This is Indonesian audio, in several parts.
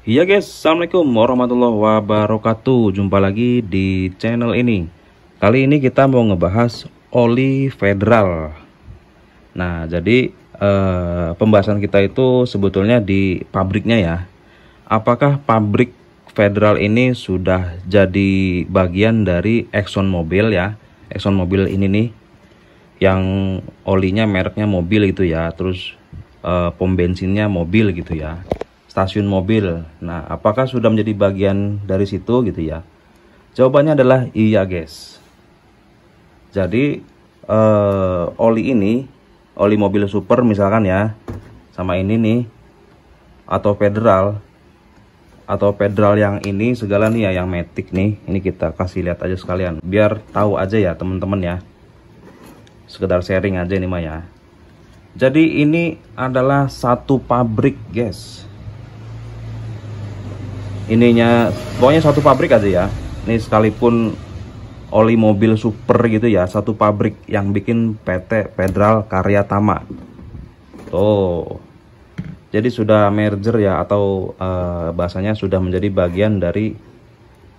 Iya guys, Assalamualaikum warahmatullahi wabarakatuh. Jumpa lagi di channel ini. Kali ini kita mau ngebahas oli federal. Nah, jadi pembahasan kita itu sebetulnya di pabriknya ya. Apakah pabrik federal ini sudah jadi bagian dari ExxonMobil ya? ExxonMobil ini nih, yang olinya mereknya mobil gitu ya. Terus pom bensinnya mobil gitu ya. Stasiun mobil. Nah, apakah sudah menjadi bagian dari situ gitu ya? Jawabannya adalah iya guys. Jadi oli ini, oli mobil super misalkan ya, sama ini nih, atau federal yang ini segala nih ya, yang Matic nih, ini kita kasih lihat aja sekalian biar tahu aja ya teman-teman ya, sekedar sharing aja ini mah ya. Jadi ini adalah satu pabrik guys. Ininya pokoknya satu pabrik aja ya. Ini sekalipun oli mobil super gitu ya, satu pabrik yang bikin PT Federal Karya Tama. Tuh. Jadi sudah merger ya, atau bahasanya sudah menjadi bagian dari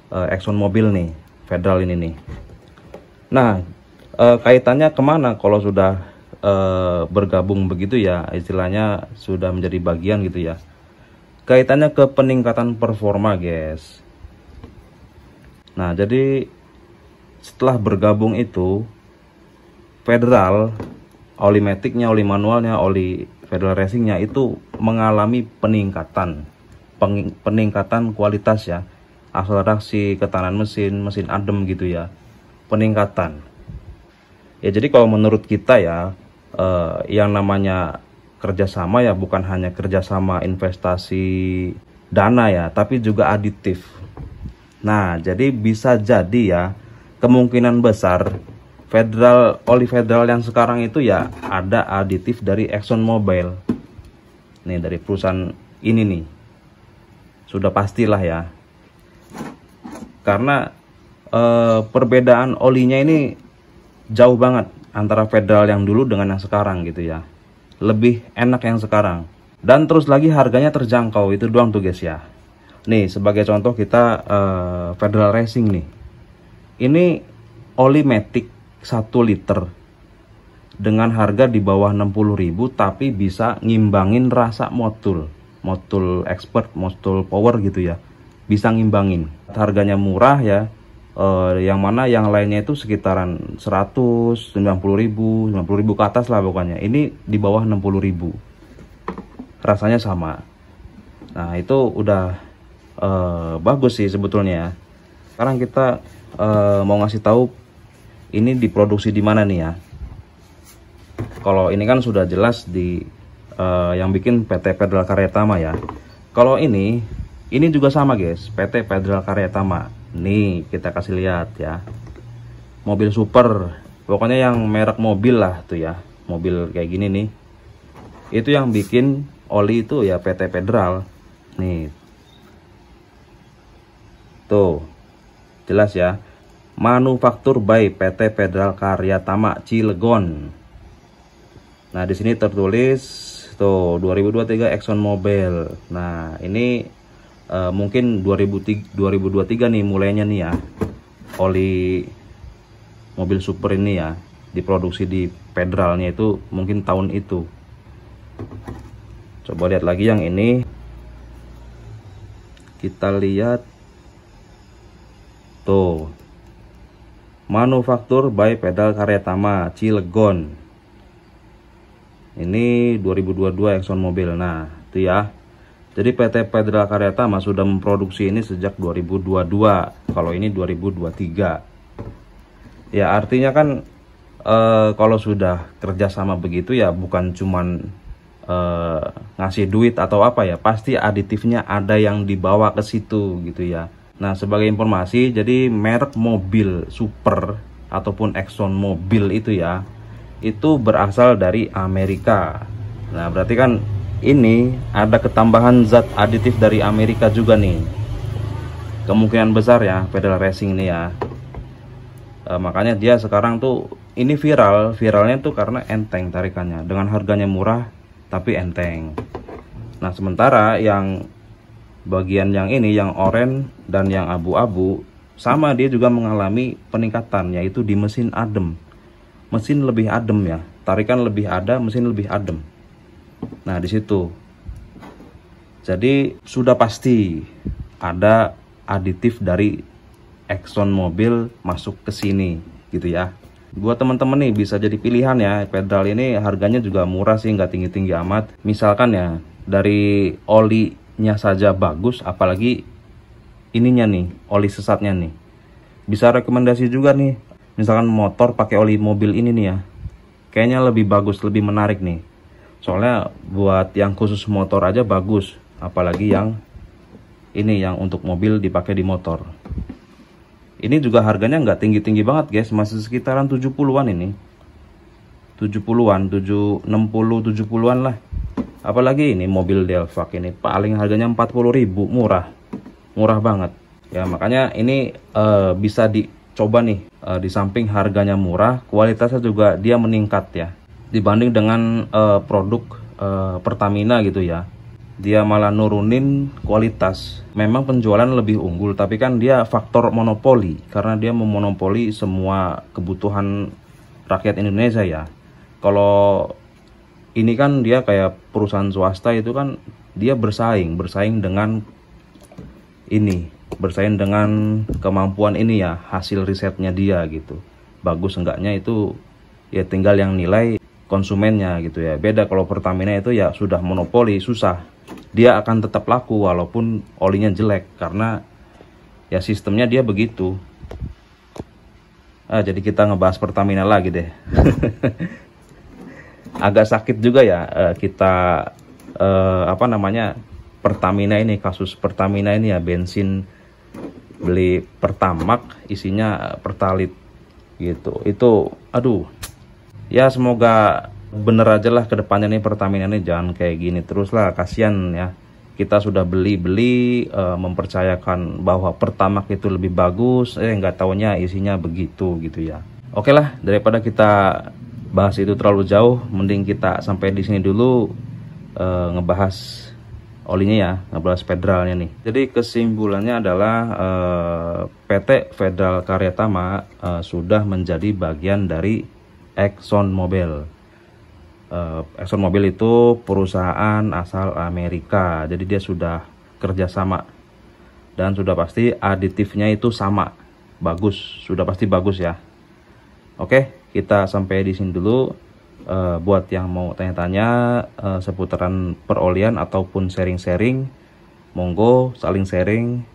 ExxonMobil nih, Federal ini nih. Nah, kaitannya kemana kalau sudah bergabung begitu ya, istilahnya sudah menjadi bagian gitu ya. Kaitannya ke peningkatan performa guys. Nah, jadi setelah bergabung itu, Federal, oli Maticnya, oli manualnya, oli Federal Racingnya itu mengalami peningkatan kualitas ya, akselerasi, ketahanan mesin, mesin adem gitu ya, peningkatan. Ya jadi kalau menurut kita ya, yang namanya kerjasama ya bukan hanya kerjasama investasi dana ya, tapi juga aditif. Nah, jadi bisa jadi ya, kemungkinan besar oli federal yang sekarang itu ya ada aditif dari ExxonMobil. Nih dari perusahaan ini nih. Sudah pastilah ya. Karena perbedaan olinya ini jauh banget antara federal yang dulu dengan yang sekarang gitu ya. Lebih enak yang sekarang, dan terus lagi harganya terjangkau, itu doang tuh guys ya. Nih sebagai contoh kita Federal Racing nih, ini oli Matic 1 liter dengan harga di bawah 60.000 tapi bisa ngimbangin rasa motul expert, motul power gitu ya, bisa ngimbangin. Harganya murah ya, yang mana yang lainnya itu sekitaran 190.000, 90.000 ke atas lah pokoknya. Ini di bawah 60.000, rasanya sama. Nah itu udah bagus sih sebetulnya ya. Sekarang kita mau ngasih tahu ini diproduksi di mana nih ya. Kalau ini kan sudah jelas di yang bikin PT Federal Karya Tama ya. Kalau ini juga sama guys, PT Federal Karya Tama. Nih kita kasih lihat ya, mobil super, pokoknya yang merek mobil lah tuh ya, mobil kayak gini nih, itu yang bikin oli itu ya PT Federal. Nih tuh jelas ya, manufaktur by PT Federal Karya Tama Cilegon. Nah di sini tertulis tuh 2023 ExxonMobil. Nah ini mungkin 2023 nih mulainya nih ya, oli mobil super ini ya diproduksi di federalnya itu mungkin tahun itu. Coba lihat lagi yang ini, kita lihat tuh, manufaktur by Federal Karya Tama Cilegon. Ini 2022 ExxonMobil. Nah itu ya. Jadi PT Federal Karya Tama sudah memproduksi ini sejak 2022. Kalau ini 2023. Ya artinya kan kalau sudah kerjasama begitu ya bukan cuman ngasih duit atau apa ya, pasti aditifnya ada yang dibawa ke situ gitu ya. Nah sebagai informasi, jadi merek mobil super ataupun ExxonMobil itu ya, itu berasal dari Amerika. Nah berarti kan ini ada ketambahan zat aditif dari Amerika juga nih, kemungkinan besar ya Federal Racing ini ya. Makanya dia sekarang tuh ini viralnya tuh karena enteng tarikannya, dengan harganya murah tapi enteng. Nah sementara yang bagian yang ini, yang oranye dan yang abu-abu, sama dia juga mengalami peningkatan, yaitu di mesin adem. Mesin lebih adem ya, tarikan lebih ada, mesin lebih adem. Nah di situ. Jadi sudah pasti ada aditif dari Exxon Mobil masuk ke sini gitu ya. Buat teman-teman nih bisa jadi pilihan ya. Pedal ini harganya juga murah sih, nggak tinggi-tinggi amat. Misalkan ya dari olinya saja bagus, apalagi ininya nih, oli sesatnya nih. Bisa rekomendasi juga nih. Misalkan motor pakai oli mobil ini nih ya. Kayaknya lebih bagus, lebih menarik nih. Soalnya buat yang khusus motor aja bagus, apalagi yang ini yang untuk mobil dipakai di motor. Ini juga harganya nggak tinggi-tinggi banget guys, masih sekitaran 70-an ini. 70-an, 60, 70-an lah. Apalagi ini mobil Delvac ini paling harganya 40.000, murah. Murah banget. Ya makanya ini bisa dicoba nih. Di samping harganya murah, kualitasnya juga dia meningkat ya. Dibanding dengan produk Pertamina gitu ya. Dia malah nurunin kualitas. Memang penjualan lebih unggul, tapi kan dia faktor monopoli, karena dia memonopoli semua kebutuhan rakyat Indonesia ya. Kalau ini kan dia kayak perusahaan swasta, itu kan dia bersaing dengan ini, bersaing dengan kemampuan ini ya, hasil risetnya dia gitu. Bagus enggaknya itu ya tinggal yang nilai konsumennya gitu ya. Beda kalau Pertamina itu ya sudah monopoli, susah. Dia akan tetap laku walaupun olinya jelek, karena ya sistemnya dia begitu. Jadi kita ngebahas Pertamina lagi deh. Agak sakit juga ya kita Pertamina ini, kasus Pertamina ini ya, bensin beli Pertamax isinya Pertalite gitu. Itu aduh. Ya semoga bener aja lah kedepannya nih Pertamina nih, jangan kayak gini terus lah, kasihan ya. Kita sudah beli mempercayakan bahwa Pertamax itu lebih bagus, nggak taunya isinya begitu gitu ya. Oke lah, daripada kita bahas itu terlalu jauh, mending kita sampai di sini dulu ngebahas olinya ya, ngebahas federalnya nih. Jadi kesimpulannya adalah PT Federal Karyatama sudah menjadi bagian dari Exxon Mobil. Exxon Mobil itu perusahaan asal Amerika, jadi dia sudah kerjasama dan sudah pasti aditifnya itu sama, bagus, sudah pasti bagus ya. Oke, kita sampai di sini dulu. Buat yang mau tanya-tanya seputaran perolian ataupun sharing-sharing, monggo saling sharing,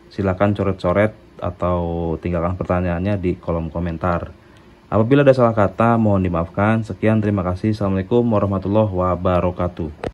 silakan coret-coret atau tinggalkan pertanyaannya di kolom komentar. Apabila ada salah kata mohon dimaafkan. Sekian, terima kasih. Assalamualaikum warahmatullahi wabarakatuh.